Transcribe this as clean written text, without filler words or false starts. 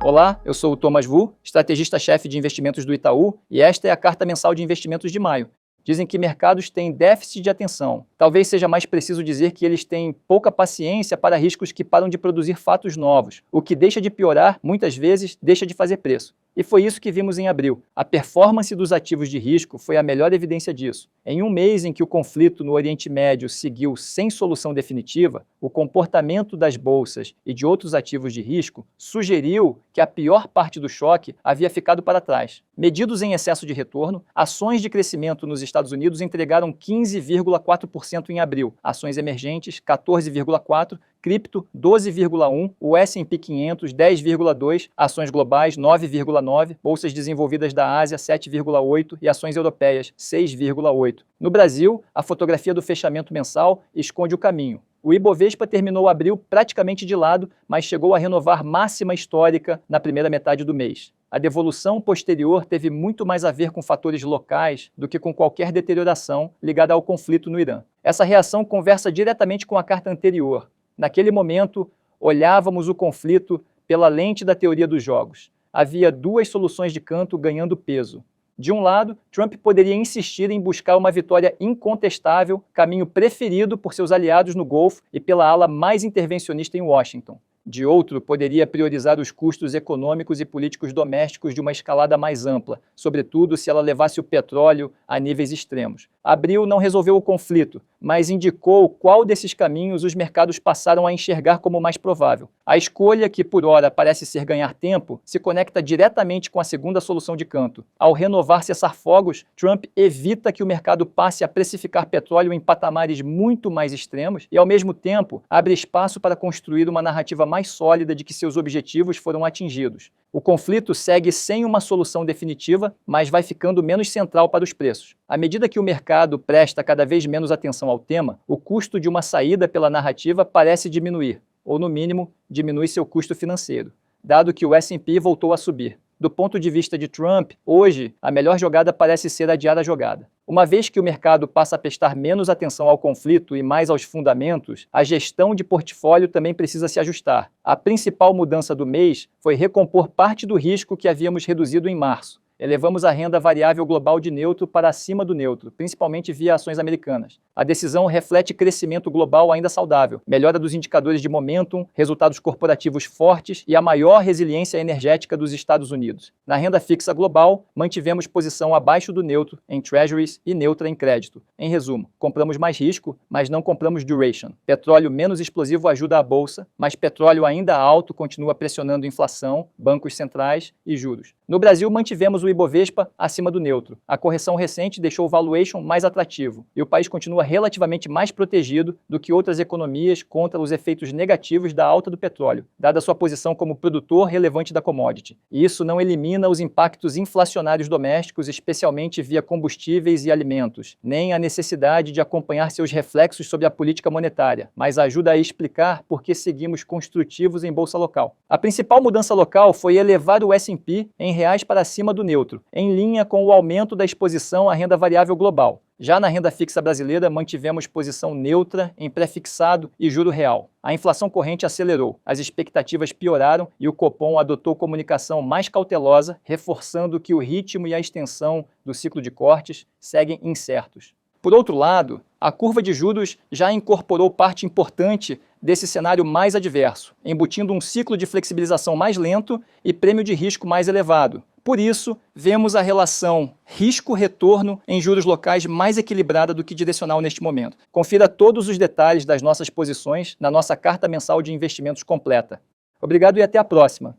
Olá, eu sou o Thomas Vu, estrategista-chefe de investimentos do Itaú, e esta é a carta mensal de investimentos de maio. Dizem que mercados têm déficit de atenção. Talvez seja mais preciso dizer que eles têm pouca paciência para riscos que param de produzir fatos novos. O que deixa de piorar, muitas vezes, deixa de fazer preço. E foi isso que vimos em abril. A performance dos ativos de risco foi a melhor evidência disso. Em um mês em que o conflito no Oriente Médio seguiu sem solução definitiva, o comportamento das bolsas e de outros ativos de risco sugeriu que a pior parte do choque havia ficado para trás. Medidos em excesso de retorno, ações de crescimento nos Estados Unidos entregaram 15,4% em abril, ações emergentes 14,4%, cripto 12,1%, o S&P 500 10,2%, ações globais 9,9%, bolsas desenvolvidas da Ásia 7,8% e ações europeias 6,8%. No Brasil, a fotografia do fechamento mensal esconde o caminho. O Ibovespa terminou abril praticamente de lado, mas chegou a renovar máxima histórica na primeira metade do mês. A devolução posterior teve muito mais a ver com fatores locais do que com qualquer deterioração ligada ao conflito no Irã. Essa reação conversa diretamente com a carta anterior. Naquele momento, olhávamos o conflito pela lente da teoria dos jogos. Havia duas soluções de canto ganhando peso. De um lado, Trump poderia insistir em buscar uma vitória incontestável, caminho preferido por seus aliados no Golfo e pela ala mais intervencionista em Washington. De outro, poderia priorizar os custos econômicos e políticos domésticos de uma escalada mais ampla, sobretudo se ela levasse o petróleo a níveis extremos. Abril não resolveu o conflito, mas indicou qual desses caminhos os mercados passaram a enxergar como mais provável. A escolha, que por ora parece ser ganhar tempo, se conecta diretamente com a segunda solução de canto. Ao renovar cessar-fogos, Trump evita que o mercado passe a precificar petróleo em patamares muito mais extremos e, ao mesmo tempo, abre espaço para construir uma narrativa mais sólida de que seus objetivos foram atingidos. O conflito segue sem uma solução definitiva, mas vai ficando menos central para os preços. À medida que o mercado presta cada vez menos atenção ao tema, o custo de uma saída pela narrativa parece diminuir, ou no mínimo, diminui seu custo financeiro, dado que o S&P voltou a subir. Do ponto de vista de Trump, hoje, a melhor jogada parece ser adiar a jogada. Uma vez que o mercado passa a prestar menos atenção ao conflito e mais aos fundamentos, a gestão de portfólio também precisa se ajustar. A principal mudança do mês foi recompor parte do risco que havíamos reduzido em março. Elevamos a renda variável global de neutro para acima do neutro, principalmente via ações americanas. A decisão reflete crescimento global ainda saudável, melhora dos indicadores de momentum, resultados corporativos fortes e a maior resiliência energética dos Estados Unidos. Na renda fixa global, mantivemos posição abaixo do neutro em treasuries e neutra em crédito. Em resumo, compramos mais risco, mas não compramos duration. Petróleo menos explosivo ajuda a bolsa, mas petróleo ainda alto continua pressionando inflação, bancos centrais e juros. No Brasil, mantivemos o Ibovespa acima do neutro. A correção recente deixou o valuation mais atrativo e o país continua relativamente mais protegido do que outras economias contra os efeitos negativos da alta do petróleo, dada sua posição como produtor relevante da commodity. E isso não elimina os impactos inflacionários domésticos, especialmente via combustíveis e alimentos, nem a necessidade de acompanhar seus reflexos sobre a política monetária, mas ajuda a explicar por que seguimos construtivos em bolsa local. A principal mudança local foi elevar o S&P em reais para acima do neutro, em linha com o aumento da exposição à renda variável global. Já na renda fixa brasileira, mantivemos posição neutra em pré-fixado e juro real. A inflação corrente acelerou, as expectativas pioraram e o Copom adotou comunicação mais cautelosa, reforçando que o ritmo e a extensão do ciclo de cortes seguem incertos. Por outro lado, a curva de juros já incorporou parte importante desse cenário mais adverso, embutindo um ciclo de flexibilização mais lento e prêmio de risco mais elevado. Por isso, vemos a relação risco-retorno em juros locais mais equilibrada do que direcional neste momento. Confira todos os detalhes das nossas posições na nossa carta mensal de investimentos completa. Obrigado e até a próxima!